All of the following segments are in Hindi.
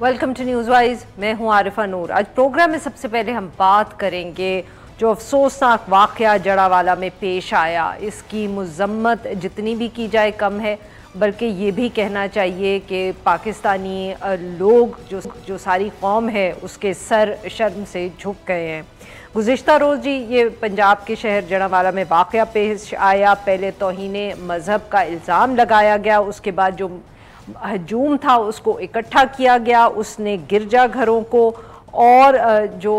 Welcome to news wise. मैं हूं आरिफा नूर। आज प्रोग्राम में सबसे पहले हम बात करेंगे जो अफसोसनाक वाक़या जड़ावाला में पेश आया। इसकी मज़म्मत जितनी भी की जाए कम है, बल्कि ये भी कहना चाहिए कि पाकिस्तानी लोग जो सारी कौम है उसके सर शर्म से झुक गए हैं। गुज़िश्ता रोज़ जी ये पंजाब के शहर जड़ावाला में वाक़या पेश आया। पहले तौहीने मज़हब का इल्ज़ाम लगाया गया, उसके बाद जो हजूम था उसको इकट्ठा किया गया। उसने गिरजा घरों को और जो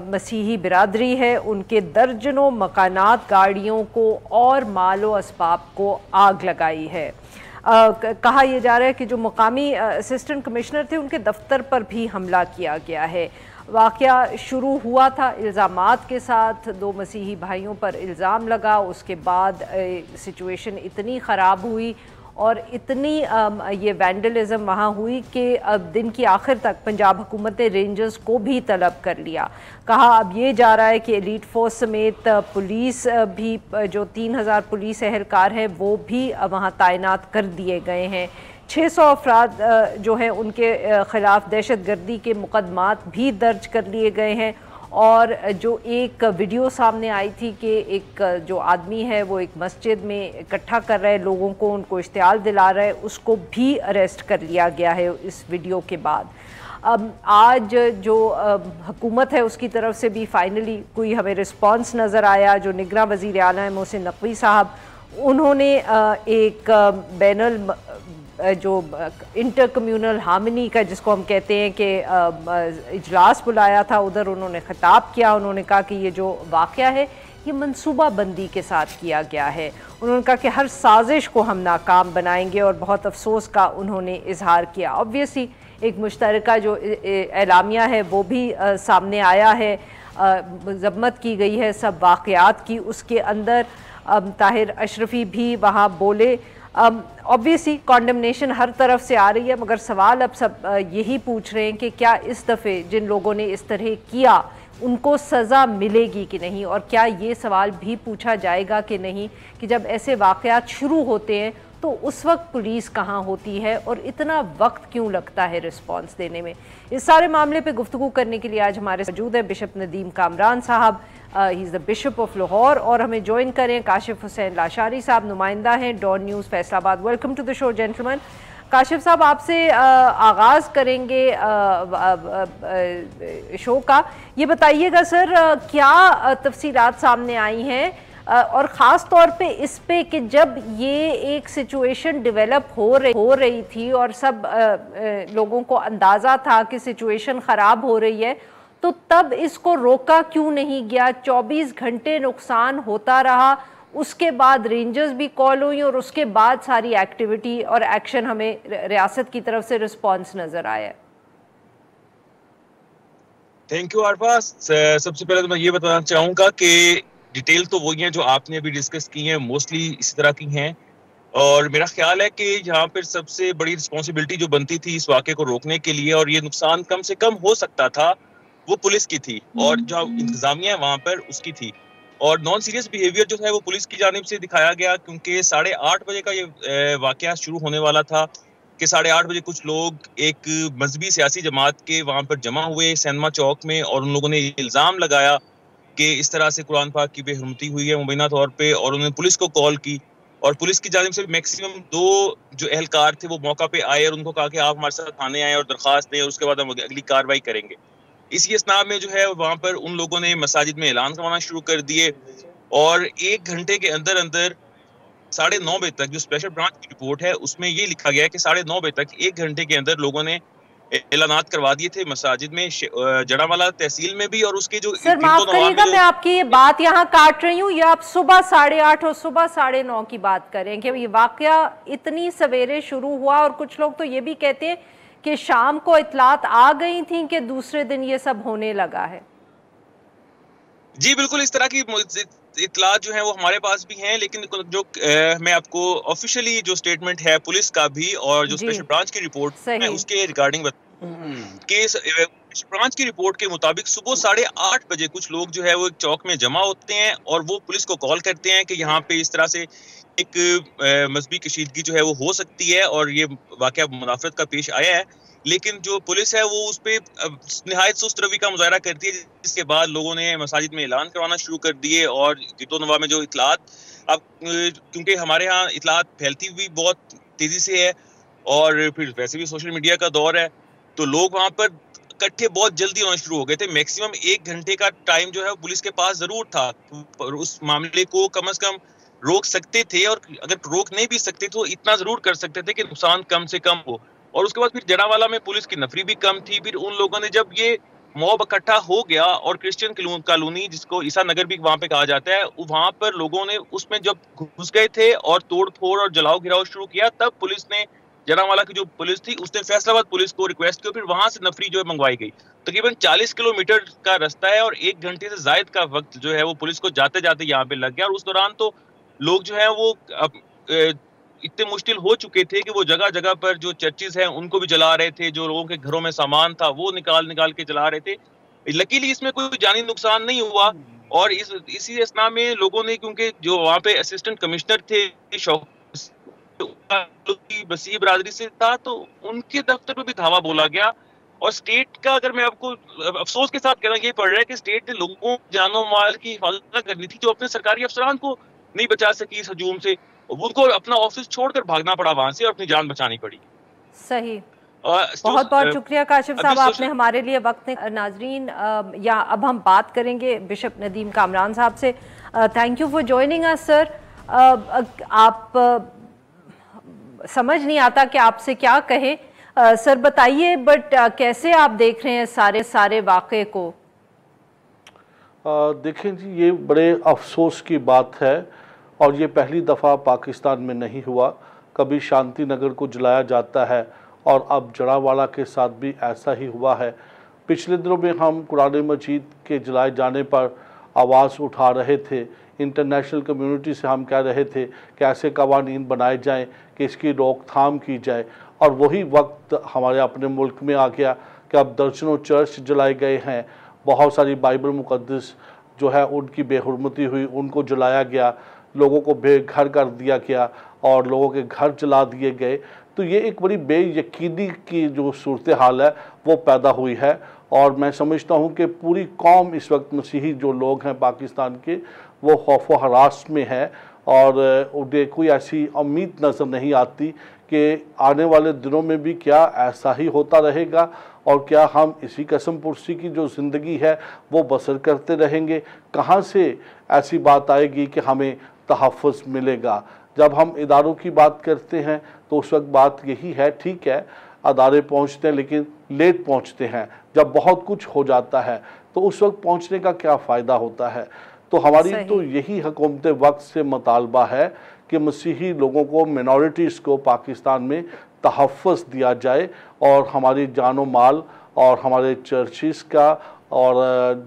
मसीही बिरादरी है उनके दर्जनों मकानात, गाड़ियों को और मालो असबाब को आग लगाई है। कहा यह जा रहा है कि जो मुकामी असिस्टेंट कमिश्नर थे उनके दफ्तर पर भी हमला किया गया है। वाक़या शुरू हुआ था इल्ज़ामात के साथ, दो मसीही भाइयों पर इल्ज़ाम लगा, उसके बाद सिचुएशन इतनी ख़राब हुई और इतनी ये वैंडलिज़म वहाँ हुई कि अब दिन की आखिर तक पंजाब हुकूमत ने रेंजर्स को भी तलब कर लिया। कहा अब ये जा रहा है कि एलीट फोर्स समेत पुलिस भी, जो 3000 पुलिस एहलकार हैं वो भी वहाँ तैनात कर दिए गए हैं। 600 अफराद जो हैं उनके ख़िलाफ़ दहशत गर्दी के मुकदमात भी दर्ज कर लिए गए हैं। और जो एक वीडियो सामने आई थी कि एक जो आदमी है वो एक मस्जिद में इकट्ठा कर रहे लोगों को, उनको इश्तियाल दिला रहा है, उसको भी अरेस्ट कर लिया गया है इस वीडियो के बाद। अब आज जो हुकूमत है उसकी तरफ से भी फाइनली कोई हमें रिस्पांस नज़र आया। जो निगरां वज़ीर आला है मोहसिन नकवी साहब, उन्होंने एक बैनल जो इंटर कम्यूनल हार्मनी का जिसको हम कहते हैं कि इजलास बुलाया था, उधर उन्होंने खिताब किया। उन्होंने कहा कि ये जो वाक़या है ये मनसूबा बंदी के साथ किया गया है। उन्होंने कहा कि हर साजिश को हम नाकाम बनाएंगे और बहुत अफसोस का उन्होंने इजहार किया। ऑब्वियसली एक मुश्तरका जो एलामिया है वो भी सामने आया है, मज़म्मत की गई है सब वाक़यात की। उसके अंदर ताहिर अशरफी भी वहाँ बोले। ऑब्वियसली कॉन्डमनेशन हर तरफ से आ रही है, मगर सवाल अब सब यही पूछ रहे हैं कि क्या इस दफ़े जिन लोगों ने इस तरह किया उनको सज़ा मिलेगी कि नहीं, और क्या ये सवाल भी पूछा जाएगा कि नहीं कि जब ऐसे वाक़यात शुरू होते हैं तो उस वक्त पुलिस कहाँ होती है और इतना वक्त क्यों लगता है रिस्पांस देने में। इस सारे मामले पे गुफ्तगू करने के लिए आज हमारे मौजूद है बिशप नदीम कामरान साहब, he is the bishop of Lahore, और हमें ज्वाइन करें काशिफ हुसैन लाशारी साहब, नुमाइंदा हैं Dawn news Faisalabad. Welcome to the show gentleman. Kashif साहब आपसे आगाज़ करेंगे शो का। ये बताइएगा सर, क्या तफसीलात सामने आई हैं और ख़ास तौर पे इस पे कि जब ये एक सिचुएशन डेवलप हो रही थी और सब लोगों को अंदाज़ा था कि सिचुएशन ख़राब हो रही है, तो तब इसको रोका क्यों नहीं गया? 24 घंटे नुकसान होता रहा, उसके बाद रेंजर्स भी कॉल हुई और उसके बाद सारी एक्टिविटी और एक्शन हमें रियासत की तरफ से रिस्पांस नज़र आया। Thank you Arfa. सबसे पहले तो मैं ये बताना चाहूँगा कि डिटेल तो वही हैं जो आपने अभी डिस्कस की हैं, मोस्टली इसी तरह की हैं। और मेरा ख्याल है कि यहाँ पर सबसे बड़ी रिस्पॉन्सिबिलिटी जो बनती थी इस वाक़े को रोकने के लिए और ये नुकसान कम से कम हो सकता था, वो पुलिस की थी और जो इंतजामिया है वहाँ पर उसकी थी। और नॉन सीरियस बिहेवियर जो है वो पुलिस की जानिब से दिखाया गया, क्योंकि 8:30 बजे का ये वाक़या शुरू होने वाला था कि 8:30 बजे कुछ लोग एक मजहबी सियासी जमात के वहाँ पर जमा हुए सिनेमा चौक में, और उन लोगों ने इल्ज़ाम लगाया कि इस तरह से कुरान पाक की बेहरमती हुई है मुबैना तौर पे, और उन्होंने पुलिस को कॉल की। और पुलिस की जानिब से मैक्सिमम 2 जो एहलकार थे वो मौका पे आए और उनको कहा कि आप हमारे साथ थाने आए और दरख्वास्त दें और उसके बाद हम अगली कार्रवाई करेंगे। इसी असना में जो है वहाँ पर उन लोगों ने मसाजिद में ऐलान करवाना शुरू कर दिए और 1 घंटे के अंदर अंदर 9:30 बजे तक जो स्पेशल ब्रांच की रिपोर्ट है उसमें ये लिखा गया है कि 9:30 बजे तक 1 घंटे के अंदर लोगों ने ऐलानात करवा दिए थे मसाजिद में, जड़ावाला तहसील में भी और उसके जो सर माफ करिएगा मैं आपकी ये बात यहाँ काट रही हूँ। ये आप सुबह 8:30 और सुबह 9:30 की बात करें कि ये वाकया इतनी सवेरे शुरू हुआ, और कुछ लोग तो ये भी कहते हैं कि शाम को इतलात आ गई थी कि दूसरे दिन ये सब होने लगा है। जी बिल्कुल, इस तरह की इतलात जो है वो हमारे पास भी हैं, लेकिन जो मैं आपको ऑफिशियली जो स्टेटमेंट है पुलिस का भी और जो स्पेशल ब्रांच की रिपोर्ट है उसके रिगार्डिंग ब्रांच की रिपोर्ट के मुताबिक सुबह 8:30 बजे कुछ लोग जो है वो एक चौक में जमा होते हैं और वो पुलिस को कॉल करते हैं कि यहाँ पे इस तरह से एक मजहबी कशीदगी जो है वो हो सकती है और ये वाकया मुनाफरत का पेश आया है। लेकिन जो पुलिस है वो उस पर निहायत सुस्त रवि का मुजाहरा करती है, जिसके बाद लोगों ने मसाजिद में ऐलान करवाना शुरू कर दिए। और गितो नवा में जो इतलात, अब क्योंकि हमारे यहाँ इतलात फैलती हुई बहुत तेजी से है और फिर वैसे भी सोशल मीडिया का दौर है, तो लोग वहां पर इकट्ठे बहुत जल्दी होना शुरू हो गए थे। मैक्सिमम 1 घंटे का टाइम जो है पुलिस के पास जरूर था, उस मामले को कम से कम रोक सकते थे, और अगर रोक नहीं भी सकते तो इतना जरूर कर सकते थे कि नुकसान कम से कम हो। और उसके बाद फिर जड़ावाला में पुलिस की नफरी भी कम थी। फिर उन लोगों ने जब ये मॉब इकट्ठा हो गया और क्रिश्चियन कॉलोनी, जिसको ईसा नगर भी वहां पे कहा जाता है, वहां पर लोगों ने उसमें जब घुस गए थे और तोड़ फोड़ और जलाओ गिराओ शुरू किया, तब पुलिस ने, जड़ावाला की जो पुलिस थी उसने फैसलाबाद पुलिस को रिक्वेस्ट की, फिर वहां से नफरी जो है मंगवाई गई। तकरीबन 40 किलोमीटर का रास्ता है और 1 घंटे से ज्यादा का वक्त जो है वो पुलिस को जाते जाते यहाँ पे लग गया। और उस दौरान तो लोग जो है वो इतने मुश्किल हो चुके थे कि वो जगह जगह पर जो चर्चिज हैं उनको भी जला रहे थे, जो लोगों के घरों में सामान था वो निकाल निकाल के जला रहे थे। लकीली इसमें कोई जानी नुकसान नहीं हुआ। और इसी असना में लोगों ने, क्योंकि जो वहाँ पे असिस्टेंट कमिश्नर थे बसी बरादरी से था, तो उनके दफ्तर में भी धावा बोला गया। और स्टेट का, अगर मैं आपको अफसोस के साथ कहना ये पड़ रहा है कि स्टेट ने लोगों जानो माल की हिफाजत करनी थी, जो अपने सरकारी अफसरान को नहीं बचा सकी इस हजूम से, उनको अपना ऑफिस छोड़कर भागना पड़ा वहां से और अपनी जान बचानी पड़ी। सही। बहुत बहुत शुक्रिया काशिफ साहब, आपने हमारे लिए वक्त। नाजरीन, या अब हम बात करेंगे बिशप नदीम कामरान साहब से। Thank you for joining us sir. आप समझ नहीं आता कि आपसे क्या कहें सर, बताइए, बट कैसे आप देख रहे हैं सारे वाक़े को? देखें जी, ये बड़े अफसोस की बात है और ये पहली दफ़ा पाकिस्तान में नहीं हुआ। कभी शांति नगर को जलाया जाता है और अब जड़ावाला के साथ भी ऐसा ही हुआ है। पिछले दिनों में हम कुरान मजीद के जलाए जाने पर आवाज़ उठा रहे थे, इंटरनेशनल कम्युनिटी से हम कह रहे थे कि ऐसे कवानीन बनाए जाएं कि इसकी रोकथाम की जाए। और वही वक्त हमारे अपने मुल्क में आ गया कि अब दर्जनों चर्च जलाए गए हैं, बहुत सारी बाइबल मुक़द्दस जो है उनकी बेहुरमती हुई, उनको जलाया गया, लोगों को बेघर कर दिया गया और लोगों के घर जला दिए गए। तो ये एक बड़ी बेयकीनी की जो सूरत हाल है वो पैदा हुई है। और मैं समझता हूँ कि पूरी कौम इस वक्त, मसीही जो लोग हैं पाकिस्तान के, वो खौफ व हरास में है और उन्हें कोई ऐसी उम्मीद नज़र नहीं आती कि आने वाले दिनों में भी क्या ऐसा ही होता रहेगा और क्या हम इसी कसम पुरसी की जो ज़िंदगी है वो बसर करते रहेंगे। कहाँ से ऐसी बात आएगी कि हमें तहफ़्फ़ुज़ मिलेगा? जब हम इदारों की बात करते हैं तो उस वक्त बात यही है, ठीक है अदारे पहुँचते हैं लेकिन लेट पहुँचते हैं। जब बहुत कुछ हो जाता है तो उस वक्त पहुँचने का क्या फ़ायदा होता है? तो हमारी तो यही हुकूमत वक्त से मुतालबा है कि मसीही लोगों को, मिनॉरिटीज़ को पाकिस्तान में तहफ़्फ़ुज़ दिया जाए और हमारी जानो माल और हमारे चर्चिस का और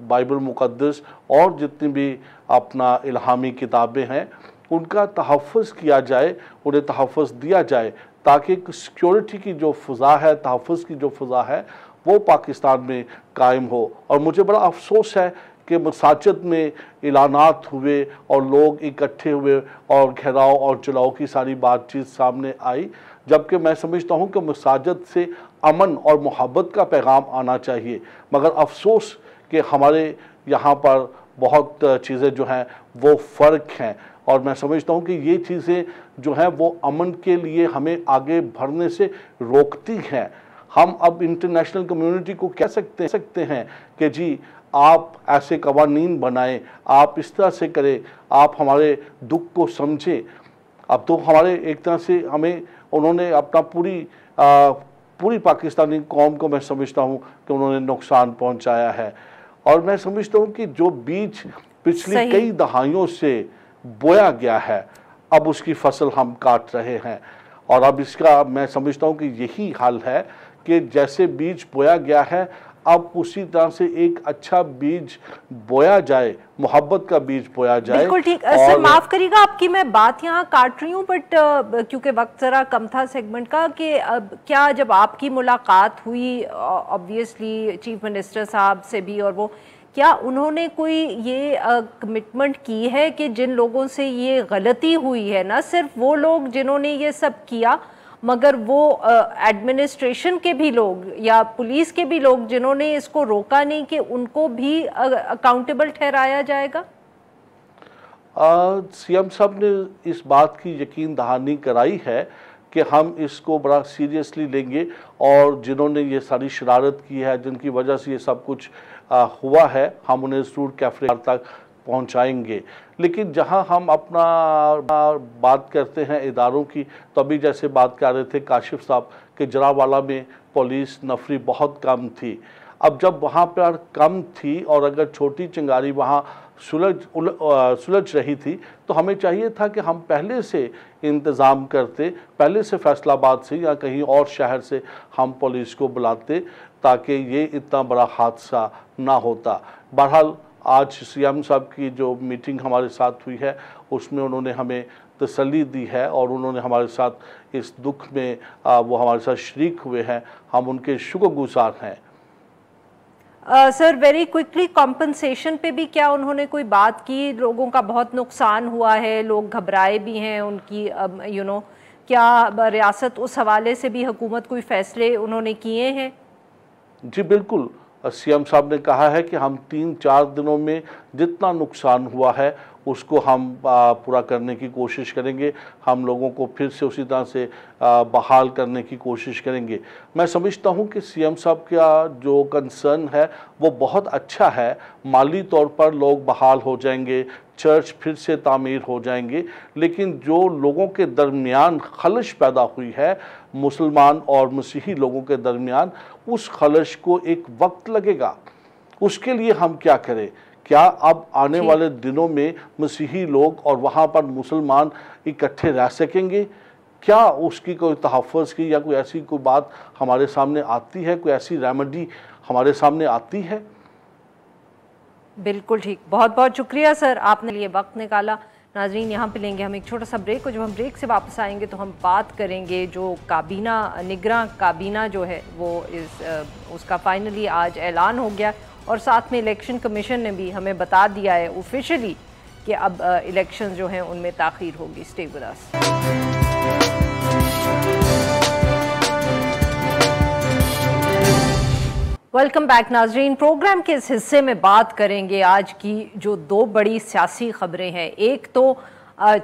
बाइबल मुक़द्दस और जितनी भी अपना इल्हामी किताबें हैं उनका तहफ़्फ़ुज़ किया जाए, उन्हें तहफ़्फ़ुज़ दिया जाए, ताकि सिक्योरिटी की जो फ़ज़ा है, तहफ़्फ़ुज़ की जो फ़ज़ा है वो पाकिस्तान में कायम हो। और मुझे बड़ा अफसोस है कि मसाजिद में ऐलानात हुए और लोग इकट्ठे हुए और घेराव और जलाओ की सारी बातचीत सामने आई, जबकि मैं समझता हूँ कि मसाजिद से अमन और मोहब्बत का पैगाम आना चाहिए। मगर अफसोस कि हमारे यहाँ पर बहुत चीज़ें जो हैं वो फ़र्क हैं और मैं समझता हूँ कि ये चीज़ें जो हैं वो अमन के लिए हमें आगे बढ़ने से रोकती हैं। हम अब इंटरनेशनल कम्युनिटी को कह सकते हैं कि जी आप ऐसे कवानीन बनाएं, आप इस तरह से करें, आप हमारे दुख को समझें। अब तो हमारे एक तरह से हमें उन्होंने अपना पूरी पाकिस्तानी कौम को मैं समझता हूँ कि उन्होंने नुकसान पहुँचाया है। और मैं समझता हूँ कि जो बीज पिछली कई दहाइयों से बोया गया है अब उसकी फसल हम काट रहे हैं। और अब इसका मैं समझता हूँ कि यही हाल है कि जैसे बीज बोया गया है अब उसी तरह से एक अच्छा बीज बोया जाए, मोहब्बत का बीज बोया जाए। बिल्कुल ठीक सर, माफ करिएगा आपकी मैं बात यहाँ काट रही हूँ, बट क्योंकि वक्त जरा कम था सेगमेंट का, कि क्या जब आपकी मुलाकात हुई ऑब्वियसली चीफ मिनिस्टर साहब से भी, और वो क्या उन्होंने कोई ये कमिटमेंट की है कि जिन लोगों से ये गलती हुई है, ना सिर्फ वो लोग जिन्होंने ये सब किया मगर वो एडमिनिस्ट्रेशन के भी लोग या पुलिस के भी लोग जिन्होंने इसको रोका नहीं, कि उनको भी अकाउंटेबल ठहराया जाएगा? सीएम साहब ने इस बात की यकीन दहानी कराई है कि हम इसको बड़ा सीरियसली लेंगे और जिन्होंने ये सारी शरारत की है, जिनकी वजह से ये सब कुछ हुआ है, हम उन्हें जरूर कैफे तक पहुंचाएंगे। लेकिन जहां हम अपना बात करते हैं इदारों की, तो अभी जैसे बात कर रहे थे काशिफ साहब कि जरावाला में पुलिस नफरी बहुत कम थी। अब जब वहाँ पर कम थी और अगर छोटी चिंगारी वहाँ सुलझ रही थी, तो हमें चाहिए था कि हम पहले से इंतज़ाम करते, पहले से फैसलाबाद से या कहीं और शहर से हम पुलिस को बुलाते ताकि ये इतना बड़ा हादसा ना होता। बहरहाल आज सीएम साहब की जो मीटिंग हमारे साथ हुई है उसमें उन्होंने हमें तसल्ली दी है और उन्होंने हमारे साथ इस दुख में वो हमारे साथ शरीक हुए हैं। हम उनके शुक्रगुजार हैं। सर, वेरी क्विकली, कॉम्पनसेशन पे भी क्या उन्होंने कोई बात की? लोगों का बहुत नुकसान हुआ है, लोग घबराए भी हैं उनकी, क्या रियासत उस हवाले से भी हुकूमत कोई फैसले उन्होंने किए हैं? जी बिल्कुल, सीएम साहब ने कहा है कि हम 3-4 दिनों में जितना नुकसान हुआ है उसको हम पूरा करने की कोशिश करेंगे। हम लोगों को फिर से उसी तरह से बहाल करने की कोशिश करेंगे। मैं समझता हूं कि सीएम साहब का जो कंसर्न है वो बहुत अच्छा है। माली तौर पर लोग बहाल हो जाएंगे, चर्च फिर से तामीर हो जाएंगे, लेकिन जो लोगों के दरमियान खलश पैदा हुई है मुसलमान और मसीही लोगों के दरमियान, उस खलश को एक वक्त लगेगा। उसके लिए हम क्या करें? क्या अब आने वाले दिनों में मसीही लोग और वहाँ पर मुसलमान इकट्ठे रह सकेंगे? क्या उसकी कोई तहफ़्फ़ुज़ की या कोई ऐसी कोई बात हमारे सामने आती है, कोई ऐसी रेमेडी हमारे सामने आती है? बिल्कुल ठीक, बहुत बहुत शुक्रिया सर, आपने लिए वक्त निकाला। नाजरीन, यहाँ पे लेंगे हम एक छोटा सा ब्रेक, और जब हम ब्रेक से वापस आएंगे तो हम बात करेंगे जो काबीना, निगरां काबीना जो है वो उसका फाइनली आज ऐलान हो गया, और साथ में इलेक्शन कमीशन ने भी हमें बता दिया है ऑफिशियली कि अब इलेक्शन जो हैं उनमें ताख़ीर होगी। Stay with us. Welcome back नाजरीन। प्रोग्राम के इस हिस्से में बात करेंगे आज की जो 2 बड़ी सियासी खबरें हैं। एक तो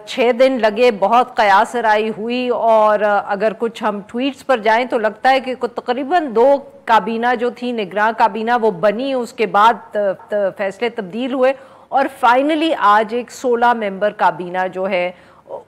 6 दिन लगे, बहुत कयासराई हुई, और अगर कुछ हम ट्वीट्स पर जाएं तो लगता है कि तकरीबन 2 काबीना जो थी, निगरां काबीना, वो बनी, उसके बाद फैसले तब्दील हुए, और फाइनली आज एक 16 मेंबर काबीना जो है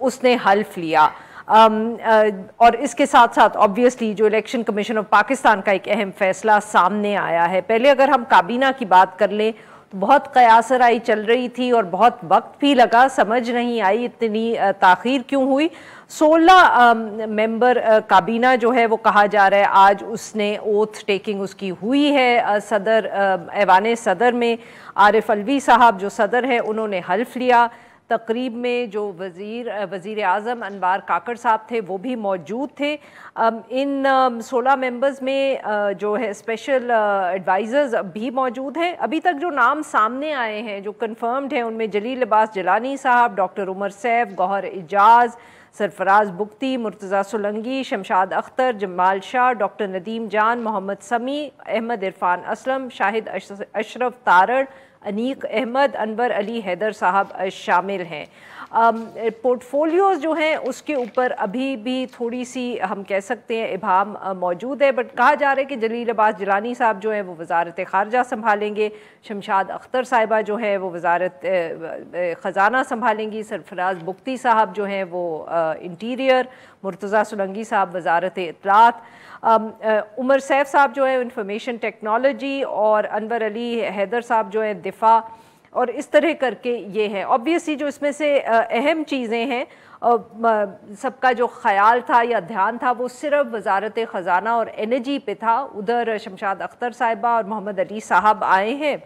उसने हल्फ लिया। और इसके साथ साथ ऑब्वियसली जो इलेक्शन कमीशन ऑफ पाकिस्तान का एक अहम फैसला सामने आया है। पहले अगर हम काबीना की बात कर लें तो बहुत कयासराई चल रही थी और बहुत वक्त भी लगा, समझ नहीं आई इतनी ताख़ीर क्यों हुई। 16 मेंबर काबीना जो है वो कहा जा रहा है आज उसने ओथ टेकिंग उसकी हुई है। सदर ऐवान सदर में आरिफ अलवी साहब जो सदर है उन्होंने हल्फ लिया। तकरीब में जो वज़ीर आज़म अनवार काकड़ साहब थे वो भी मौजूद थे। इन 16 मेंबर्स में जो है स्पेशल एडवाइज़र्स भी मौजूद हैं। अभी तक जो नाम सामने आए हैं जो कंफर्म्ड हैं उनमें जलील अब्बास जिलानी साहब, डॉक्टर उमर सैफ, गौहर एजाज, सरफराज बुख्ती, मुर्तज़ा सुलंगी, शमशाद अख्तर, जमाल शाह, डॉक्टर नदीम जान, मोहम्मद समी, अहमद इरफान असलम, शाहिद अशरफ तारड़, अनीक अहमद, अनवर अली हैदर साहब शामिल हैं। पोर्टफोलियोज जो हैं उसके ऊपर अभी भी थोड़ी सी हम कह सकते हैं इबाहम मौजूद है, बट कहा जा रहा है कि जलील अब्बास जिलानी साहब जो हैं वो वज़ारत ख़ारजा संभालेंगे, शमशाद अख्तर साहिबा जो है वो वज़ारत ख़जाना संभालेंगी, सरफराज बुख्ती साहब जो हैं वो इंटीरियर, मुर्तज़ा सुलंगी साहब वज़ारत इत्तलात, उमर सैफ साहब जो है इंफॉर्मेशन टेक्नोलॉजी, और अनवर अली हैदर साहब जो है दिफा, और इस तरह करके ये है। ऑब्वियसली जो इसमें से अहम चीज़ें हैं, सबका जो ख्याल था या ध्यान था वो सिर्फ वज़ारत ख़जाना और एनर्जी पे था। उधर शमशाद अख्तर साहिबा और मोहम्मद अली साहब आए हैं,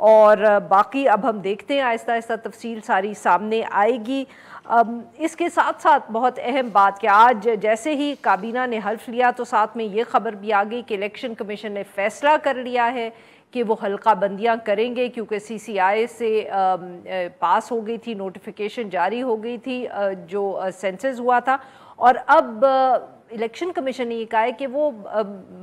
और बाकी अब हम देखते हैं आहिस्ता आहिस्ता तफसील सारी सामने आएगी। इसके साथ साथ बहुत अहम बात कि आज जैसे ही काबीना ने हल्फ लिया तो साथ में ये खबर भी आ गई कि इलेक्शन कमीशन ने फ़ैसला कर लिया है कि वो हल्का बंदियाँ करेंगे, क्योंकि CCI से पास हो गई थी, नोटिफिकेशन जारी हो गई थी जो सेंसस हुआ था, और अब इलेक्शन कमीशन ने ये कहा है कि वो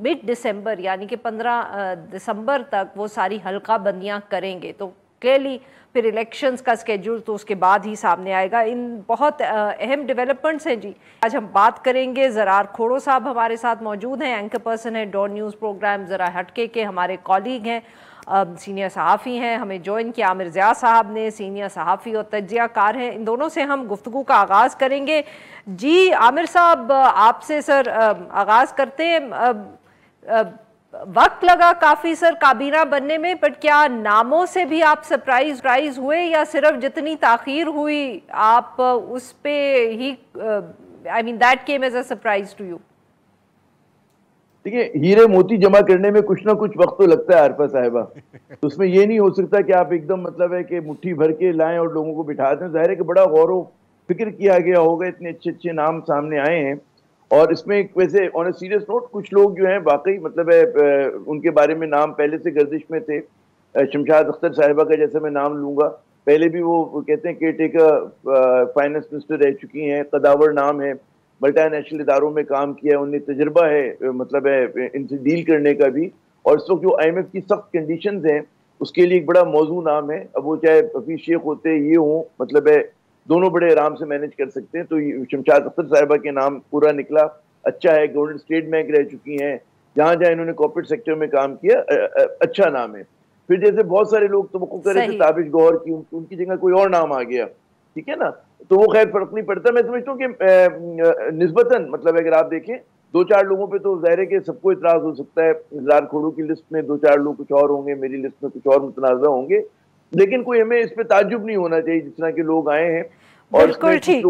मिड दिसंबर यानी कि 15 दिसंबर तक वो सारी हल्का बंदियाँ करेंगे। तो क्लियरली फिर इलेक्शंस का स्केड्यूल तो उसके बाद ही सामने आएगा। इन बहुत अहम डेवलपमेंट्स हैं जी। आज हम बात करेंगे, ज़रार खोड़ो साहब हमारे साथ मौजूद हैं, एंकर पर्सन है डॉन न्यूज़ प्रोग्राम ज़रा हटके के हमारे कॉलीग हैं, सीनियर सहाफ़ी हैं। हमें ज्वाइन किया आमिर ज़िया साहब ने, सीनियर सहाफ़ी और तज्ज़ियाकार हैं। इन दोनों से हम गुफ्तगू का आगाज़ करेंगे। जी आमिर साहब, आपसे सर आगाज़ करते हैं। वक्त लगा काफ़ी सर काबीना बनने में, बट क्या नामों से भी आप सरप्राइज हुए या सिर्फ जितनी ताख़ीर हुई आप उस पे ही, I mean that came as a surprise to you? देखिए, हीरे मोती जमा करने में कुछ ना कुछ वक्त तो लगता है आरफा साहिबा। तो उसमें ये नहीं हो सकता कि आप एकदम मतलब है कि मुट्ठी भर के लाएं और लोगों को बिठा दें। जाहिर है कि बड़ा गौर व फिक्र किया गया होगा, इतने अच्छे अच्छे नाम सामने आए हैं। और इसमें वैसे ऑन अ सीरियस नोट कुछ लोग जो हैं वाकई मतलब है उनके बारे में नाम पहले से गर्दिश में थे। शमशाद अख्तर साहिबा का जैसे मैं नाम लूंगा, पहले भी वो कहते हैं केयर टेकर फाइनेंस मिनिस्टर रह चुकी हैं, कदावर नाम है, मल्टा नेशनल इदारों में काम किया है, उन्हें तजुर्बा है मतलब है इनसे डील करने का भी। और इस वक्त जो IMF की सख्त कंडीशंस हैं उसके लिए एक बड़ा मौजू नाम है। अब वो चाहे हफीज शेख होते ये हों, मतलब है दोनों बड़े आराम से मैनेज कर सकते हैं। तो शमशाद अख्तर साहिबा के नाम पूरा निकला, अच्छा है। गवर्नमेंट स्टेट बैंक रह चुकी हैं, जहाँ जहाँ इन्होंने कॉर्पोरेट सेक्टर में काम किया, अच्छा नाम है। फिर जैसे बहुत सारे लोग तवक्को कर रहे थे ताबिश गौहर की, उनकी जगह कोई और नाम आ गया, ठीक है ना। तो वो खैर फर्क नहीं पड़ता। मैं समझता हूँ कि निस्बतन मतलब अगर आप देखें 2-4 लोगों पे तो जाहिर है कि सबको इतराज हो सकता है। ज़रार खोड़ो की लिस्ट में 2-4 लोग कुछ और होंगे, मेरी लिस्ट में कुछ और मुतनाज़ा होंगे, लेकिन कोई हमें इस पे ताज्जुब नहीं होना चाहिए जिस तरह के लोग आए हैं। बिल्कुल ठीक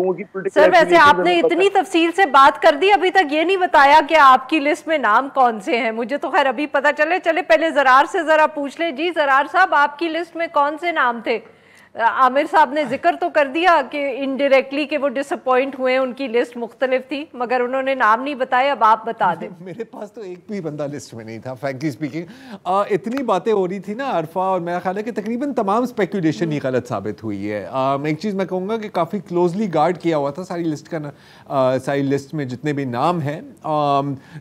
सर। वैसे आपने इतनी तफसील से बात कर दी, अभी तक ये नहीं बताया कि आपकी लिस्ट में नाम कौन से हैं। मुझे तो खैर अभी पता चले पहले ज़रार से जरा पूछ ले। जी ज़रार साहब, आपकी लिस्ट में कौन से नाम थे? आमिर साहब ने जिक्र तो कर दिया कि इनडायरेक्टली कि वो डिसअपॉइंट हुए, उनकी लिस्ट मुख्तलिफ थी, मगर उन्होंने नाम नहीं बताया। अब आप बता दें। मेरे पास तो एक भी बंदा लिस्ट में नहीं था, फ्रैंकली स्पीकिंग। इतनी बातें हो रही थी ना आरफा, और मेरा ख्याल है कि तकरीबन तमाम स्पेकुलेशन ही गलत साबित हुई है। एक चीज़ मैं कहूँगा कि काफ़ी क्लोजली गार्ड किया हुआ था सारी लिस्ट का, सारी लिस्ट में जितने भी नाम हैं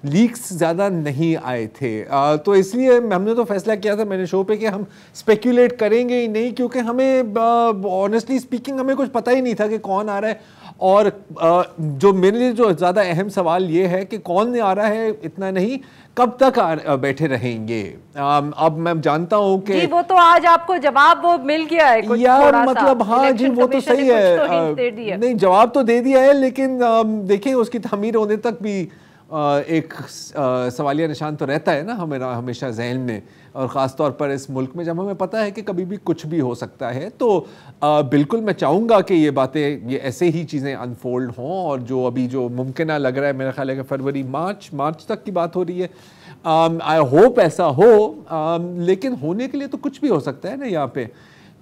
लीक्स ज़्यादा नहीं आए थे। तो इसलिए हमने तो फैसला किया था मैंने शो पे कि हम स्पेकुलेट करेंगे ही नहीं, क्योंकि हमें ऑनेस्टली स्पीकिंग हमें कुछ पता ही नहीं था कि कौन आ रहा है। और जो मेरे लिए जो ज़्यादा अहम सवाल ये है कि कौन आ रहा है इतना नहीं, कब तक बैठे रहेंगे। अब मैं जानता हूँ कि वो तो आज आपको जवाब वो मिल गया है कुछ यार, मतलब हाँ जी वो तो सही है, नहीं जवाब तो दे दिया है, लेकिन देखें उसकी तामीर होने तक भी एक सवालिया निशान तो रहता है ना हमेशा जहन में, और ख़ास तौर पर इस मुल्क में जब हमें पता है कि कभी भी कुछ भी हो सकता है। तो बिल्कुल मैं चाहूँगा कि ये बातें, ये ऐसे ही चीज़ें अनफोल्ड हों, और जो अभी जो मुमकिन लग रहा है, मेरा ख्याल है कि फरवरी मार्च तक की बात हो रही है। आई होप ऐसा हो, लेकिन होने के लिए तो कुछ भी हो सकता है ना यहाँ पे।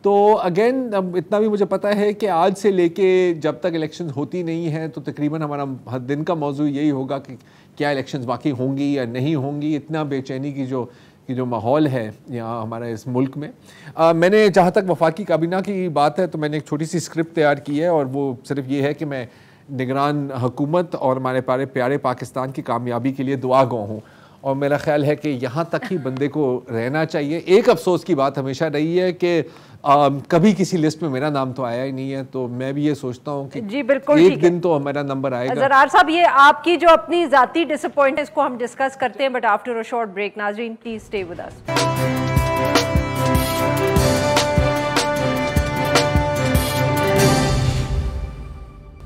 तो अगेन अब इतना भी मुझे पता है कि आज से लेके जब तक इलेक्शन होती नहीं है तो तकरीबन हमारा हर दिन का मौजू यही होगा कि क्या इलेक्शंस बाकी होंगी या नहीं होंगी। इतना बेचैनी की जो माहौल है यहाँ हमारे इस मुल्क में। मैंने जहाँ तक वफाकी काबीना की बात है तो मैंने एक छोटी सी स्क्रिप्ट तैयार की है, और वो सिर्फ ये है कि मैं निगरान हुकूमत और हमारे प्यारे पाकिस्तान की कामयाबी के लिए दुआ गो हूँ, और मेरा ख्याल है कि यहाँ तक ही बंदे को रहना चाहिए। एक अफसोस की बात हमेशा रही है कि कभी किसी लिस्ट में मेरा नाम तो आया ही नहीं है, तो मैं भी ये सोचता हूँ कि जी बिल्कुल एक दिन तो मेरा नंबर आएगा। ज़रार साहब, ये आपकी जो अपनी जाती डिसअपॉइंट है इसको हम डिस्कस करते हैं, but after a short break. नाज़रीन please stay with us.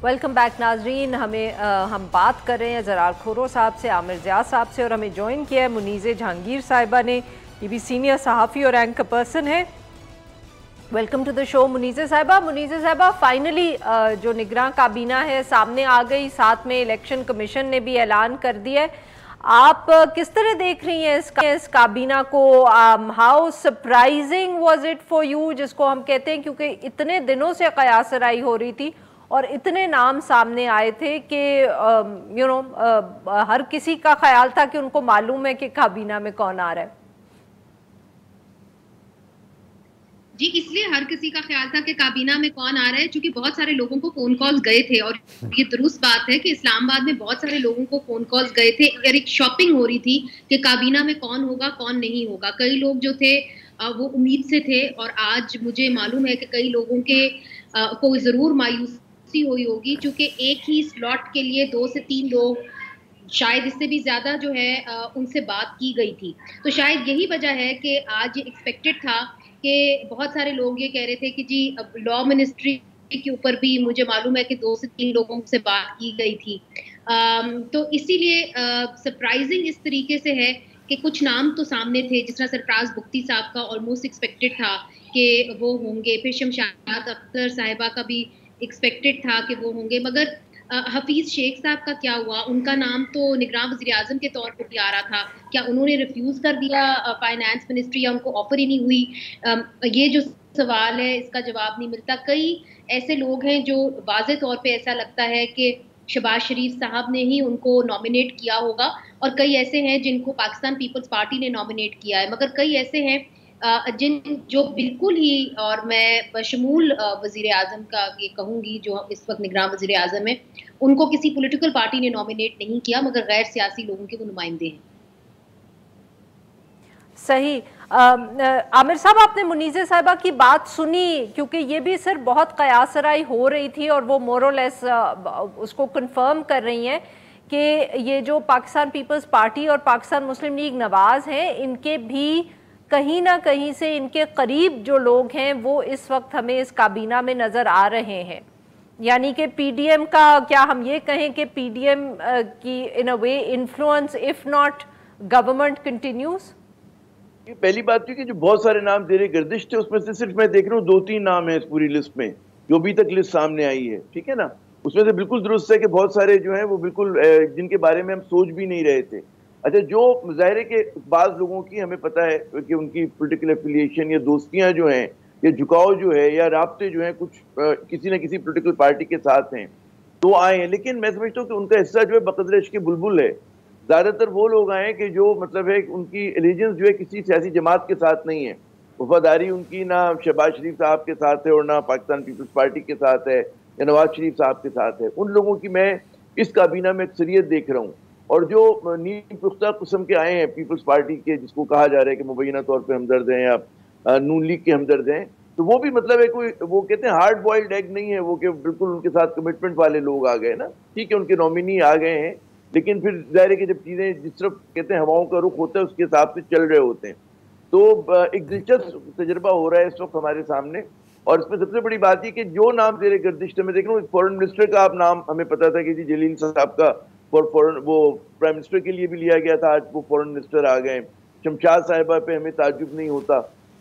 Welcome back नाजरीन। हम बात कर रहे हैं ज़रार खोड़ो साहब से, आमिर ज़िया साहब से, और हमें ज्वाइन किया है मुनीज़े जहांगीर साहिबा ने। ये भी सीनियर सहाफ़ी और एंकर पर्सन है। Welcome to the show Muneeze साहिबा। मुनीज़े साहिबा, फाइनली जो निगरान काबीना है सामने आ गई, साथ में इलेक्शन कमीशन ने भी ऐलान कर दिया है। आप किस तरह देख रही हैं इस काबीना को? How surprising was it for you, जिसको हम कहते हैं, क्योंकि इतने दिनों से कयासराई हो रही थी और इतने नाम सामने आए थे कि हर किसी का ख्याल था कि उनको मालूम है कि काबीना में कौन आ रहा है। जी, इसलिए हर किसी का ख्याल था कि काबीना में कौन आ रहा है, क्योंकि बहुत सारे लोगों को फोन कॉल्स गए थे और ये दुरुस्त बात है कि इस्लामाबाद में बहुत सारे लोगों को फोन कॉल्स गए थे और एक शॉपिंग हो रही थी कि काबीना में कौन होगा कौन नहीं होगा। कई लोग जो थे वो उम्मीद से थे और आज मुझे मालूम है कि कई लोगों के को ज़रूर मायूसी हुई होगी, क्योंकि एक ही स्लॉट के लिए 2 से 3 लोग, शायद इससे भी ज्यादा जो है उनसे बात की गई थी। तो शायद यही वजह है कि आज एक्सपेक्टेड था कि बहुत सारे लोग ये कह रहे थे कि जी अब लॉ मिनिस्ट्री के ऊपर भी मुझे मालूम है कि 2 से 3 लोगों से बात की गई थी। तो इसीलिए सरप्राइजिंग इस तरीके से है कि कुछ नाम तो सामने थे, जिस तरह सरफराज बुख्ती साहब का ऑलमोस्ट एक्सपेक्टेड था कि वो होंगे, फिर शमशाद अख्तर साहिबा का भी एक्सपेक्टेड था कि वो होंगे, मगर हफीज शेख साहब का क्या हुआ? उनका नाम तो निगरान वज़ीर आज़म के तौर पर भी आ रहा था, क्या उन्होंने रिफ्यूज कर दिया फाइनेंस मिनिस्ट्री या उनको ऑफर ही नहीं हुई? ये जो सवाल है इसका जवाब नहीं मिलता। कई ऐसे लोग हैं जो वाज़े तौर पे ऐसा लगता है कि शहबाज शरीफ साहब ने ही उनको नॉमिनेट किया होगा, और कई ऐसे हैं जिनको पाकिस्तान पीपल्स पार्टी ने नॉमिनेट किया है, मगर कई ऐसे हैं जिन जो बिल्कुल ही, और मैं बशमूल वज़ीर आज़म का ये कहूँगी जो इस वक्त निगरान वज़ीर आज़म है, उनको किसी पॉलिटिकल पार्टी ने नॉमिनेट नहीं किया, मगर गैर सियासी लोगों के वो नुमाइंदे हैं। सही। आमिर साहब, आपने मुनीज़े साहिबा की बात सुनी, क्योंकि ये भी सर बहुत कयासराई हो रही थी और वो मोरलेस उसको कंफर्म कर रही हैं कि ये जो पाकिस्तान पीपल्स पार्टी और पाकिस्तान मुस्लिम लीग नवाज़ हैं, इनके भी कहीं ना कहीं से इनके करीब जो लोग हैं वो इस वक्त हमें इस काबीना में नज़र आ रहे हैं। यानी कि पीडीएम का, क्या हम ये कहें कि पीडीएम की in a way influence if not government continues? पहली बात थी कि जो बहुत सारे नाम तेरे गर्दिश थे उसमें से सिर्फ मैं देख रहा हूँ 2-3 नाम है इस पूरी लिस्ट में जो अभी तक लिस्ट सामने आई है, ठीक है ना। उसमें से बिल्कुल दुरुस्त है कि बहुत सारे जो हैं वो बिल्कुल जिनके बारे में हम सोच भी नहीं रहे थे। अच्छा, जो मुजाहरे के बाज़ लोगों की हमें पता है कि उनकी पोलिटिकल एफिलिएशन या दोस्तियां जो हैं या झुकाव जो है या राब्ते जो हैं कुछ किसी न किसी पोलिटिकल पार्टी के साथ हैं, तो आए हैं। लेकिन मैं समझता हूँ कि उनका हिस्सा जो है बकदर इश्क बुलबुल है। ज़्यादातर वो लोग आए कि जो मतलब है उनकी एलिजेंस जो है किसी सियासी जमात के साथ नहीं है, वफादारी उनकी ना शहबाज शरीफ साहब के साथ है और ना पाकिस्तान पीपल्स पार्टी के साथ है या नवाज शरीफ साहब के साथ है। उन लोगों की मैं इस काबीना में अक्सरियत देख रहा हूँ। और जो नीम पुख्ता किस्म के आए हैं पीपल्स पार्टी के, जिसको कहा जा रहा है कि मुबैना तौर पर हमदर्द हैं या नून लीग के हमदर्द हैं, तो वो भी मतलब है कोई, वो कहते हैं हार्ड बॉइल्ड एग नहीं है वो, कि बिल्कुल उनके साथ कमिटमेंट वाले लोग आ गए ना। ठीक है, उनके नॉमिनी आ गए हैं, लेकिन फिर जाहिर है कि जब चीज़ें जिस तरफ कहते हैं हवाओं का रुख होता है उसके हिसाब से चल रहे होते हैं। तो एक दिलचस्प तजर्बा हो रहा है इस वक्त हमारे सामने। और इसमें सबसे बड़ी बात ये कि जो नाम तेरे गर्दिश में देख रहा हूँ, फॉरेन मिनिस्टर का आप नाम हमें पता था कि जी जलील साहब का फॉरेन वो प्राइम मिनिस्टर के लिए भी लिया गया था, आज वो फॉरेन मिनिस्टर आ गए। शमशाद साहिबा पे हमें ताज्जुब नहीं होता,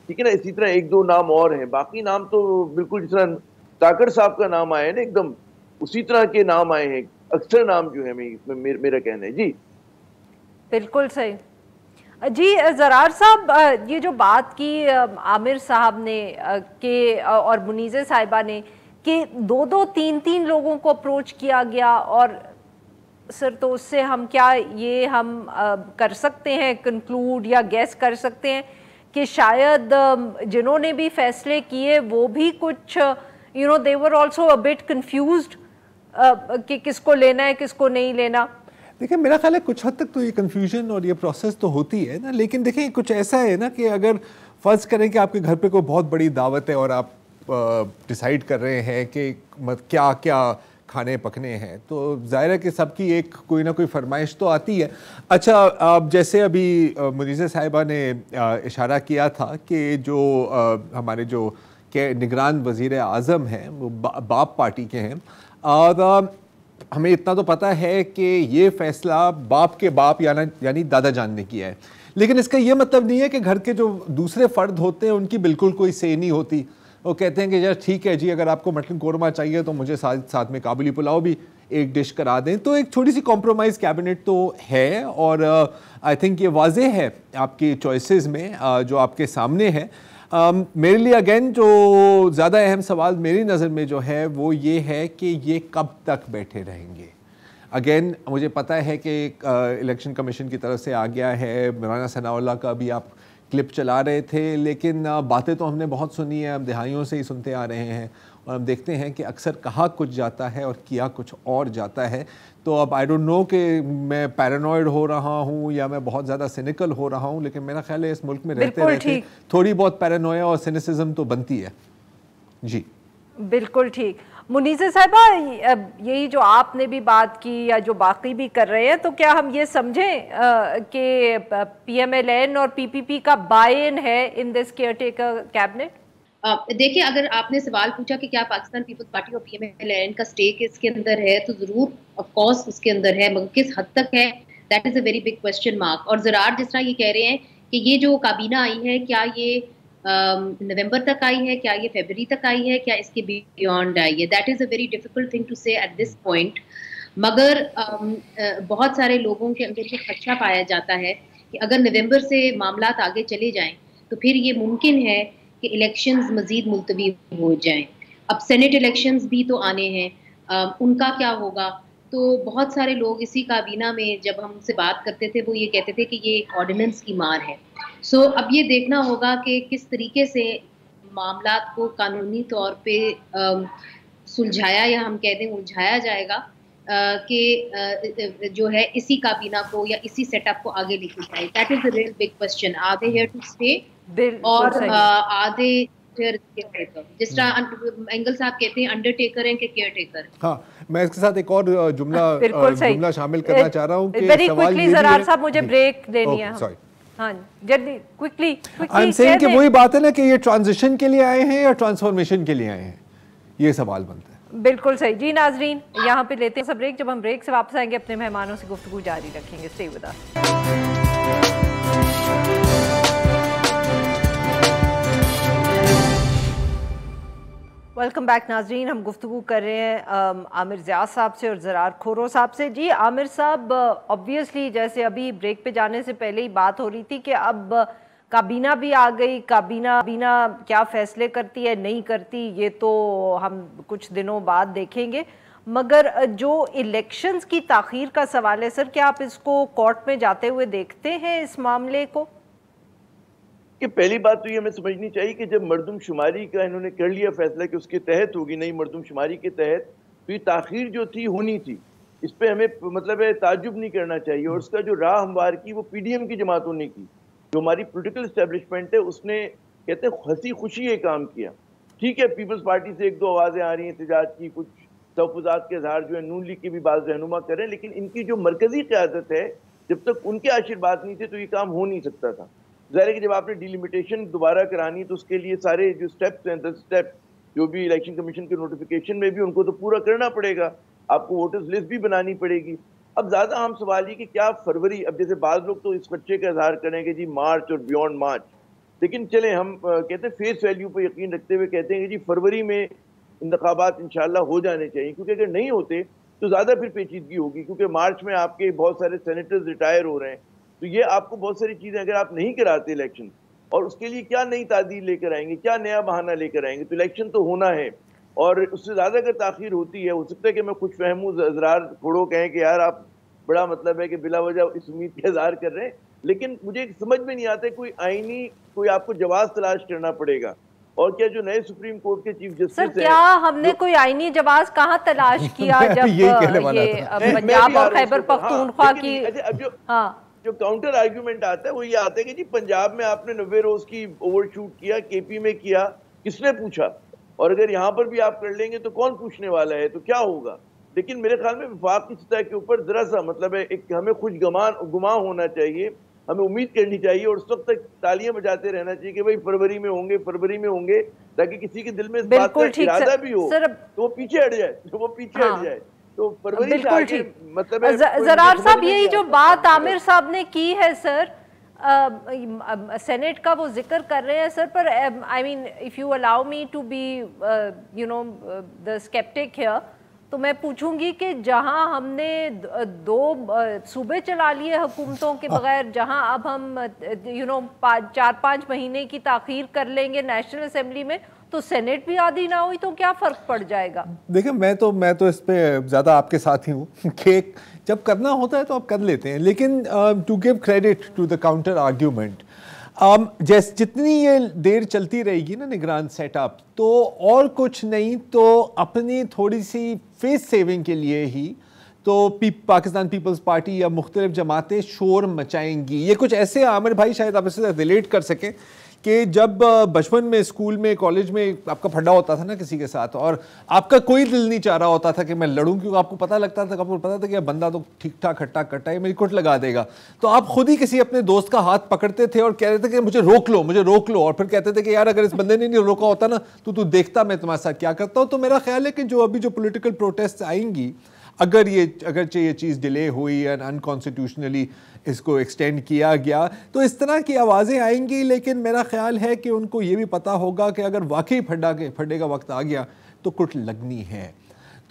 ठीक है ना। इसी तरह 1-2 नाम और हैं, बाकी नाम तो बिल्कुल जिस तरह ताकर साहब का नाम आया ना एकदम उसी तरह के नाम आए हैं। अक्सर नाम जो है मेरा कहना है। जी बिल्कुल सही। जी ज़रार साहब, ये जो बात की आमिर साहब ने के और मुनीज़े साहिबा ने कि 2-2, 3-3 लोगों को अप्रोच किया गया, और सर तो उससे हम क्या ये हम कर सकते हैं कंक्लूड या गैस कर सकते हैं कि शायद जिन्होंने भी फैसले किए वो भी कुछ they were also a bit confused कि किसको लेना है किसको नहीं लेना। देखिए, मेरा ख्याल है कुछ हद तक तो ये कन्फ्यूजन और ये प्रोसेस तो होती है ना, लेकिन देखिए कुछ ऐसा है ना कि अगर फ़र्ज़ करें कि आपके घर पे कोई बहुत बड़ी दावत है और आप डिसाइड कर रहे हैं कि क्या क्या खाने पकने हैं, तो ज़ाहिर है कि सबकी एक कोई ना कोई फरमाइश तो आती है। अच्छा, जैसे अभी मुनीज़ा साहिबा ने इशारा किया था कि जो हमारे जो के निगरान वज़ीर आज़म हैं वो बाप पार्टी के हैं, और हमें इतना तो पता है कि ये फ़ैसला बाप के बाप यानी दादा जान ने किया है। लेकिन इसका ये मतलब नहीं है कि घर के जो दूसरे फ़र्द होते हैं उनकी बिल्कुल कोई से नहीं होती। वो कहते हैं कि यार ठीक है जी, अगर आपको मटन कोरमा चाहिए तो मुझे साथ में काबुली पुलाव भी एक डिश करा दें। तो एक छोटी सी कॉम्प्रोमाइज़ कैबिनेट तो है, और आई थिंक ये वाज़ेह है आपकी चॉइसेस में जो आपके सामने है। मेरे लिए अगेन जो ज़्यादा अहम सवाल मेरी नज़र में जो है वो ये है कि ये कब तक बैठे रहेंगे। अगेन मुझे पता है कि इलेक्शन कमीशन की तरफ से आ गया है, मौलाना सनाउल्लाह का भी आप क्लिप चला रहे थे, लेकिन बातें तो हमने बहुत सुनी है, हम दिहाइयों से ही सुनते आ रहे हैं और हम देखते हैं कि अक्सर कहा कुछ जाता है और किया कुछ और जाता है। तो अब आई डोंट नो कि मैं पैरानॉइड हो रहा हूँ या मैं बहुत ज़्यादा सिनिकल हो रहा हूँ, लेकिन मेरा ख्याल है इस मुल्क में रहते रहते थोड़ी बहुत पैरानोया और सिनिसिज्म तो बनती है। जी बिल्कुल ठीक। मुनीज़ा साहिबा, यही जो आपने भी बात की या जो बाकी भी कर रहे हैं, तो क्या हम ये समझें कि PMLN और PPP का बाय इन है इन दिस केयरटेकर कैबिनेट? देखिए, अगर आपने सवाल पूछा कि क्या पाकिस्तान पीपल्स पार्टी और PMLN का स्टेक इसके अंदर है, तो जरूर ऑफ कोर्स उसके अंदर है, मगर किस हद तक है, that is a very big question mark. और ज़रार जिस तरह ये कह रहे हैं कि ये जो काबीना आई है, क्या ये नवंबर तक आई है, क्या ये फरवरी तक आई है, क्या इसके बियॉन्ड आई है, that is a very difficult thing to say at this point. मगर बहुत सारे लोगों के अंदर ये खदशा पाया जाता है कि अगर नवंबर से मामला आगे चले जाएं तो फिर ये मुमकिन है कि इलेक्शंस मजीद मुलतवी हो जाएं। अब सेनेट इलेक्शंस भी तो आने हैं, उनका क्या होगा? तो बहुत सारे लोग इसी काबीना में जब हम उनसे बात करते थे, वो ये कहते थे कि ये एक ऑर्डिनेंस की मार है। सो अब ये देखना होगा कि किस तरीके से मामला को कानूनी तौर पे सुलझाया या हम कह दें उलझाया जाएगा कि जो है इसी काबीना को या इसी सेटअप को आगे लेके जाए। That is the real big question. Are they here to stay और आर दे जिस तरह एंगल साहब कहते हैं अंडरटेकर हैं कि केयरटेकर। हाँ, मैं इसके साथ एक और जुमला शामिल करना चाह रहा हूँ कि वेरी क्विकली ज़रार साहब मुझे ब्रेक देनी है। सॉरी, हाँ जल्दी क्विकली आई एम सेइंग कि वही बात है ना कि ये ट्रांजिशन के लिए आए हैं या ट्रांसफॉर्मेशन के लिए आए हैं, ये सवाल बनता है। बिल्कुल सही जी। नाजरीन, यहाँ पे लेते हैं सब ब्रेक। जब हम ब्रेक से वापस आएंगे अपने मेहमानों से गुफ्तगू जारी रखेंगे। Stay with us. Welcome back नाजरीन। हम गुफ्तगू कर रहे हैं आमिर ज़िया साहब से और ज़रार खोरो साहब से। जी आमिर साहब, ऑब्वियसली जैसे अभी ब्रेक पे जाने से पहले ही बात हो रही थी कि अब काबीना भी आ गई, काबीना क्या फ़ैसले करती है नहीं करती ये तो हम कुछ दिनों बाद देखेंगे, मगर जो इलेक्शंस की ताख़ीर का सवाल है सर, क्या आप इसको कोर्ट में जाते हुए देखते हैं इस मामले को? कि पहली बात तो ये हमें समझनी चाहिए कि जब मरदमशुमारी का इन्होंने कर लिया फैसला कि उसके तहत होगी, नई मरदमशुमारी के तहत, तो ये ताख़ीर जो थी होनी थी, इस पे हमें मतलब है ताज्जुब नहीं करना चाहिए। और उसका जो राह हमवार की वो PDM की जमातों ने की, जो हमारी पोलिटिकल इस्टेब्लिशमेंट है उसने कहते हैं हंसी खुशी ये काम किया। ठीक है, पीपल्स पार्टी से एक दो आवाज़ें आ रही हैं एहतजाज की, कुछ तहफ़्फ़ुज़ात के इज़हार जो है नून लीग के भी बाज़ रहनुमा करें, लेकिन इनकी जो मरकज़ी क़यादत है, जब तक उनके आशीर्वाद नहीं थे तो ये काम हो नहीं सकता था। ज़ाहिर है कि जब आपने डिलिमिटेशन दोबारा करानी तो उसके लिए सारे जो स्टेप्स हैं, 10 स्टेप जो भी इलेक्शन कमीशन के नोटिफिकेशन में भी उनको तो पूरा करना पड़ेगा, आपको वोटर्स लिस्ट भी बनानी पड़ेगी। अब ज़्यादा हम सवाल ये कि क्या फरवरी, अब जैसे बाज़ लोग तो इस खदशे का इजहार करेंगे जी मार्च और बियॉन्ड मार्च, लेकिन चले हम कहते हैं फेस वैल्यू पर यकीन रखते हुए कहते हैं कि जी फरवरी में इंतखाबात इंशाल्लाह हो जाने चाहिए, क्योंकि अगर नहीं होते तो ज़्यादा फिर पेचीदगी होगी, क्योंकि मार्च में आपके बहुत सारे सेनेटर्स रिटायर हो रहे हैं, तो ये आपको बहुत सारी चीज़ें अगर आप नहीं कराते इलेक्शन, और उसके लिए क्या नई तादील लेकर आएंगे, क्या नया बहाना लेकर आएंगे, तो इलेक्शन तो होना है। और उससे ज़्यादा अगर ताख़ीर होती है, हो सकता है कि मैं खुश फहमूँ ज़रार खोड़ो कहें कि यार आप बड़ा मतलब है कि बिला वजह इस उम्मीद का इज़हार कर रहे हैं, लेकिन मुझे समझ में नहीं आता कोई आईनी कोई आपको जवाब तलाश करना पड़ेगा। और क्या जो नए सुप्रीम कोर्ट के चीफ जस्टिस सर, क्या हमने कोई आईनी जवाब कहाँ तलाश किया जब ये पंजाब और खैबर पख्तूनख्वा की जो काउंटर आर्ग्यूमेंट आता है वो ये आता है कि जी पंजाब में आपने 90 रोज की ओवरशूट किया, KP में किया, किसने पूछा? और अगर यहाँ पर भी आप कर लेंगे तो कौन पूछने वाला है, तो क्या होगा? लेकिन मेरे ख्याल में विफाक की सतह के ऊपर जरा सा मतलब है एक हमें खुश गुमा होना चाहिए, हमें उम्मीद करनी चाहिए और उस वक्त तक तालियां बजाते रहना चाहिए कि भाई फरवरी में होंगे, ताकि किसी के दिल में इस बात का इरादा भी हो तो वो पीछे हट जाए, तो फरवरी से आगे मतलब ज़रार साहब, यही जो बात आमिर साहब ने की है सर, सेनेट का वो जिक्र कर रहे हैं सर, पर I mean if you allow me to be you know the sceptic here, तो मैं पूछूंगी कि जहां हमने 2 सूबे चला लिए हुकूमतों के बगैर, जहां अब हम 4-5 महीने की ताख़ीर कर लेंगे नेशनल असेंबली में, तो सेनेट भी आधी ना हुई तो क्या फ़र्क पड़ जाएगा? देखिए, मैं तो इस पे ज़्यादा आपके साथ ही हूँ कि जब करना होता है तो आप कर लेते हैं, लेकिन to give credit to the counter argument, जितनी ये देर चलती रहेगी ना निगरान सेटअप, तो और कुछ नहीं तो अपनी थोड़ी सी फेस सेविंग के लिए ही तो पाकिस्तान पीपल्स पार्टी या मुख्तलिफ जमातें शोर मचाएंगी। ये कुछ ऐसे, आमिर भाई शायद आप इससे रिलेट कर सकें कि जब बचपन में स्कूल में कॉलेज में आपका फड्डा होता था ना किसी के साथ, और आपका कोई दिल नहीं चाह रहा होता था कि मैं लड़ूं, क्योंकि आपको पता लगता था, आपको पता था कि बंदा तो ठीक ठाक खट्टा कट्टा है, मेरी कुट लगा देगा, तो आप खुद ही किसी अपने दोस्त का हाथ पकड़ते थे और कह रहे थे कि मुझे रोक लो, मुझे रोक लो, और फिर कहते थे कि यार अगर इस बंदे ने नहीं रोका होता ना तो तू देखता मैं तुम्हारे साथ क्या करता हूँ। तो मेरा ख्याल है कि जो अभी जो पोलिटिकल प्रोटेस्ट आएंगी, अगरचे ये चीज़ डिले हुई एंड अनकॉन्स्टिट्यूशनली इसको एक्सटेंड किया गया, तो इस तरह की आवाज़ें आएंगी, लेकिन मेरा ख्याल है कि उनको ये भी पता होगा कि अगर वाकई फड्डे का वक्त आ गया तो कुट लगनी है।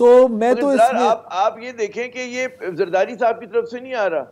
तो मैं तो इसमें आप ये देखें कि ये जरदारी साहब की तरफ से नहीं आ रहा,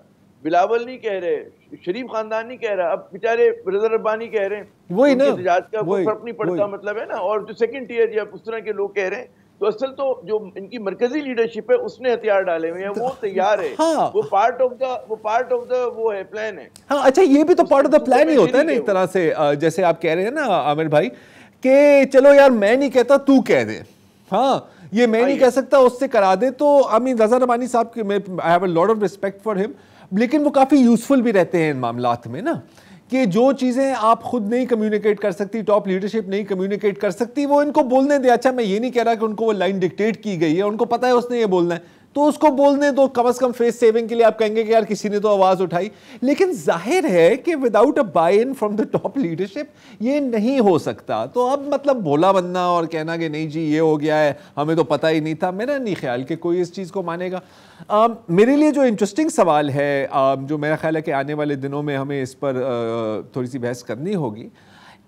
बिलावल नहीं कह रहे, शरीफ खानदान नहीं कह रहा, अब बेचारे रज़ा रब्बानी कह रहे हैं, वही ना, का कोई फर्क नहीं पड़ता, मतलब है ना, और जो सेकंड टियर या उस तरह के लोग कह रहे हैं, तो असल तो जो इनकी मरकजी लीडरशिप है उसने हथियार डाले हुए हैं, वो तैयार है, हाँ, वो पार्ट ऑफ द वो है, प्लान है। हाँ, अच्छा, ये भी तो पार्ट ऑफ द प्लान ही होता है ना एक तरह से, जैसे आप कह रहे हैं ना आमिर भाई कि चलो यार मैं नहीं कहता तू कह दे, हाँ ये मैं नहीं कह सकता उससे करा दे। तो आई मीन रज़ा रब्बानी साहब की I have a lot of respect for him, लेकिन वो काफ़ी यूजफुल भी रहते हैं इन मामलात में ना, कि जो चीज़ें आप खुद नहीं कम्युनिकेट कर सकती, टॉप लीडरशिप नहीं कम्युनिकेट कर सकती, वो इनको बोलने दे। अच्छा, मैं ये नहीं कह रहा कि उनको वो लाइन डिक्टेट की गई है, उनको पता है उसने ये बोलना है, तो उसको बोलने दो, कम से कम फेस सेविंग के लिए आप कहेंगे कि यार किसी ने तो आवाज़ उठाई। लेकिन जाहिर है कि without a buy in from the top leadership ये नहीं हो सकता। तो अब मतलब भोला बनना और कहना कि नहीं जी ये हो गया है, हमें तो पता ही नहीं था, मेरा नहीं ख्याल कि कोई इस चीज़ को मानेगा। मेरे लिए जो इंटरेस्टिंग सवाल है, जो मेरा ख्याल है कि आने वाले दिनों में हमें इस पर थोड़ी सी बहस करनी होगी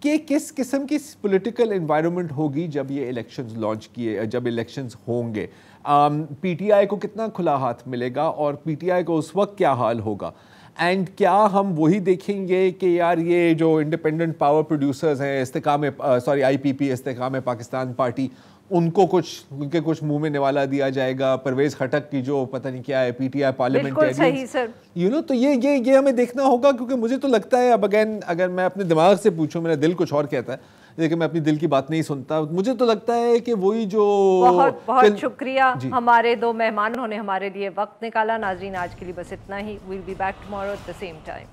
कि किस किस्म की पॉलिटिकल एनवायरनमेंट होगी जब ये इलेक्शंस लॉन्च किए, जब इलेक्शंस होंगे, पीटीआई को कितना खुला हाथ मिलेगा और पीटीआई को उस वक्त क्या हाल होगा, एंड क्या हम वही देखेंगे कि यार ये जो इंडिपेंडेंट पावर प्रोड्यूसर्स हैं, आईपीपी इस्तेकाम पाकिस्तान पार्टी, उनको उनके कुछ मुंह में निवाला दिया जाएगा, परवेज खटक की जो पता नहीं क्या है पीटीआई पार्लियामेंटेरियन, यू नो, तो ये हमें देखना होगा। क्योंकि मुझे तो लगता है, अब अगेन अगर मैं अपने दिमाग से पूछूं, मेरा दिल कुछ और कहता है, लेकिन मैं अपनी दिल की बात नहीं सुनता, मुझे तो लगता है कि वही जो बहुत शुक्रिया हमारे दो मेहमान, उन्होंने हमारे लिए वक्त निकाला। नाजरीन, आज के लिए बस इतना ही। We'll be back tomorrow at the same time.